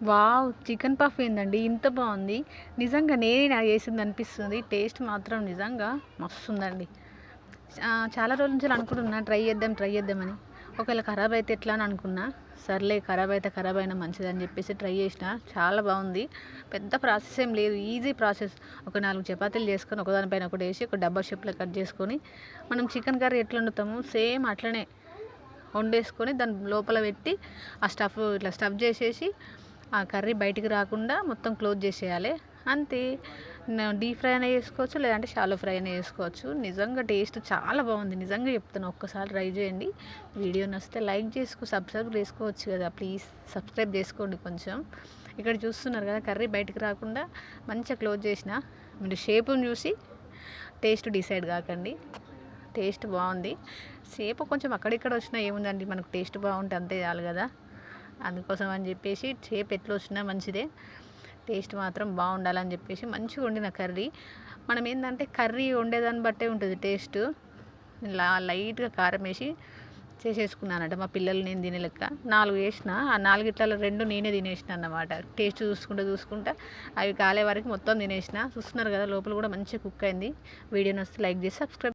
Wow! Chicken puff ఏందండి ఇంత బావుంది. నిజంగా నేనే చేసిందనిపిస్తుంది. టేస్ట్ మాత్రం నిజంగా మస్తుందండి. చాలా రోజుల నుంచి అనుకుంటున్నా ట్రై చేద్దామని. ఒకవేళ ఖరాబ్ అయితే ఎట్లా అని అనుకున్నా. సర్లే ఖరాబ్ అయితే ఖరాబ్ అయినా మంచిదని చెప్పేసి ట్రై చేసిన. చాలా బాగుంది. పెద్ద ప్రాసెస్ ఏం లేదు. Easy process. ఒక 4 చపాతీలు చేసుకొని ఒకదానిపైన ఒకటి వేసి ఒక డబ్బా షేప్లో కట్ చేసుకొని మనం చికెన్ కర్రీ ఎట్లా వండుతామో సేమ్ అట్లనే వండేసుకొని దాని లోపల పెట్టి ఆ ఇట్లా స్టఫ్ చేసేసి ఆ కర్రీ బయటికి రాకుండా మొత్తం క్లోజ్ చేసేయాలి. అంతే. డీప్ ఫ్రై అయినా చేసుకోవచ్చు, లేదంటే షాలో ఫ్రై అయినా చేసుకోవచ్చు. నిజంగా టేస్ట్ చాలా బాగుంది. నిజంగా చెప్తున్నా, ఒక్కసారి ట్రై చేయండి. వీడియో నచ్చితే లైక్ సబ్స్క్రైబ్ చేసుకోవచ్చు కదా, ప్లీజ్ సబ్స్క్రైబ్ చేసుకోండి కొంచెం. ఇక్కడ చూస్తున్నారు కదా, కర్రీ బయటికి రాకుండా మంచిగా క్లోజ్ చేసిన. మీరు షేపుని చూసి టేస్ట్ డిసైడ్ కాకండి. టేస్ట్ బాగుంది. షేప్ కొంచెం అక్కడిక్కడ వచ్చినా ఏముందండి, మనకు టేస్ట్ బాగుంటే అంతే చాలు కదా. అందుకోసం అని చెప్పేసి షేప్ ఎట్లా వచ్చినా మంచిదే, టేస్ట్ మాత్రం బాగుండాలని చెప్పేసి మంచిగా వండిన కర్రీ. మనం ఏంటంటే కర్రీ వండేదాన్ని బట్టే ఉంటుంది టేస్ట్. లైట్గా కారం వేసి చేసేసుకున్నానంట. మా పిల్లలు నేను తినే లెక్క 4 వేసిన. ఆ 4 2 నేనే తినేసిన అన్నమాట. టేస్ట్ చూసుకుంటా అవి కాలే వరకు మొత్తం తినేసిన. చూస్తున్నారు కదా, లోపల కూడా మంచిగా కుక్ అయింది. వీడియో నచ్చితే లైక్ చేసి సబ్స్క్రైబ్